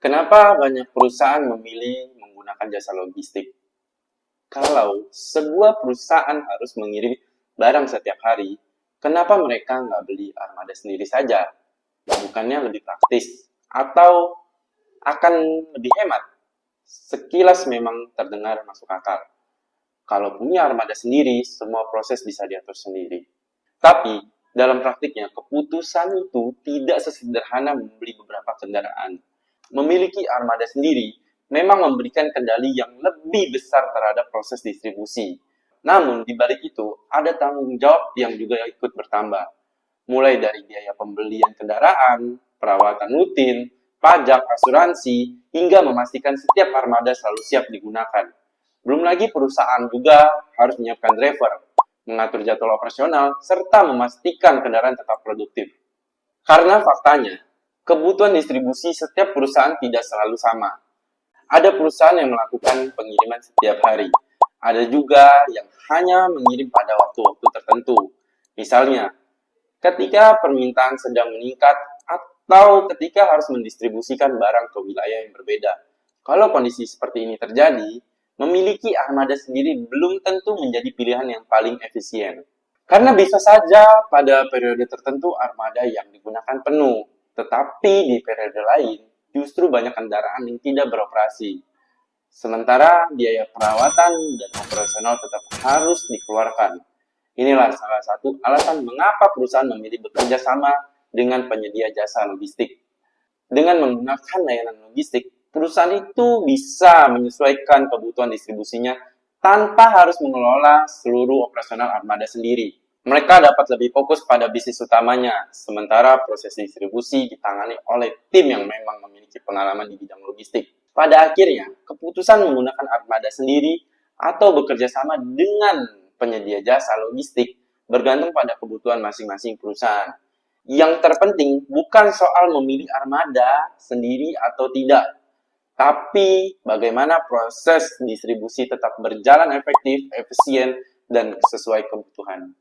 Kenapa banyak perusahaan memilih menggunakan jasa logistik? Kalau sebuah perusahaan harus mengirim barang setiap hari, kenapa mereka nggak beli armada sendiri saja? Bukannya lebih praktis? Atau akan lebih hemat? Sekilas memang terdengar masuk akal. Kalau punya armada sendiri, semua proses bisa diatur sendiri. Tapi, dalam praktiknya, keputusan itu tidak sesederhana membeli beberapa kendaraan. Memiliki armada sendiri memang memberikan kendali yang lebih besar terhadap proses distribusi. Namun, di balik itu, ada tanggung jawab yang juga ikut bertambah. Mulai dari biaya pembelian kendaraan, perawatan rutin, pajak, asuransi, hingga memastikan setiap armada selalu siap digunakan. Belum lagi perusahaan juga harus menyiapkan driver, mengatur jadwal operasional, serta memastikan kendaraan tetap produktif. Karena faktanya, kebutuhan distribusi setiap perusahaan tidak selalu sama. Ada perusahaan yang melakukan pengiriman setiap hari. Ada juga yang hanya mengirim pada waktu-waktu tertentu. Misalnya, ketika permintaan sedang meningkat atau ketika harus mendistribusikan barang ke wilayah yang berbeda. Kalau kondisi seperti ini terjadi, memiliki armada sendiri belum tentu menjadi pilihan yang paling efisien. Karena bisa saja pada periode tertentu armada yang digunakan penuh, tetapi di periode lain justru banyak kendaraan yang tidak beroperasi. Sementara biaya perawatan dan operasional tetap harus dikeluarkan. Inilah salah satu alasan mengapa perusahaan memilih bekerja sama dengan penyedia jasa logistik. Dengan menggunakan layanan logistik, perusahaan itu bisa menyesuaikan kebutuhan distribusinya tanpa harus mengelola seluruh operasional armada sendiri. Mereka dapat lebih fokus pada bisnis utamanya, sementara proses distribusi ditangani oleh tim yang memang memiliki pengalaman di bidang logistik. Pada akhirnya, keputusan menggunakan armada sendiri atau bekerja sama dengan penyedia jasa logistik bergantung pada kebutuhan masing-masing perusahaan. Yang terpenting bukan soal memilih armada sendiri atau tidak, tapi bagaimana proses distribusi tetap berjalan efektif, efisien, dan sesuai kebutuhan.